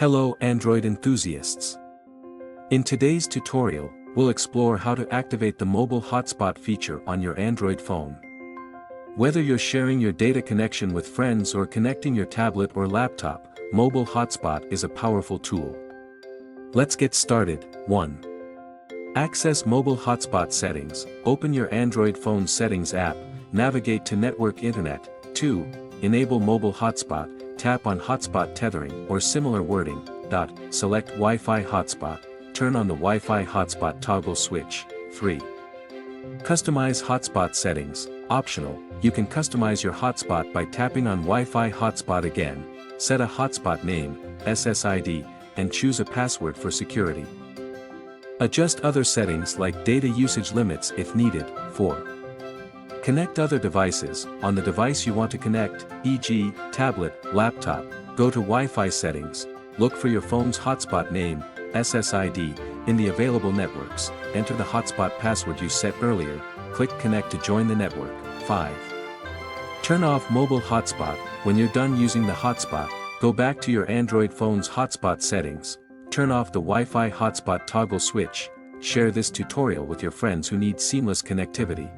Hello Android enthusiasts! In today's tutorial, we'll explore how to activate the mobile hotspot feature on your Android phone. Whether you're sharing your data connection with friends or connecting your tablet or laptop, mobile hotspot is a powerful tool. Let's get started. 1. Access mobile hotspot settings. Open your Android phone settings app, navigate to Network Internet. 2. Enable mobile hotspot. Tap on hotspot tethering or similar wording. Select Wi-Fi hotspot. Turn on the Wi-Fi hotspot toggle switch. 3. Customize hotspot settings. Optional, you can customize your hotspot by tapping on Wi-Fi hotspot again. Set a hotspot name, SSID, and choose a password for security. Adjust other settings like data usage limits if needed. 4. Connect other devices. On the device you want to connect, e.g., tablet, laptop, go to Wi-Fi settings, look for your phone's hotspot name, SSID, in the available networks, enter the hotspot password you set earlier, click Connect to join the network. 5. Turn off mobile hotspot. When you're done using the hotspot, go back to your Android phone's hotspot settings, turn off the Wi-Fi hotspot toggle switch. Share this tutorial with your friends who need seamless connectivity.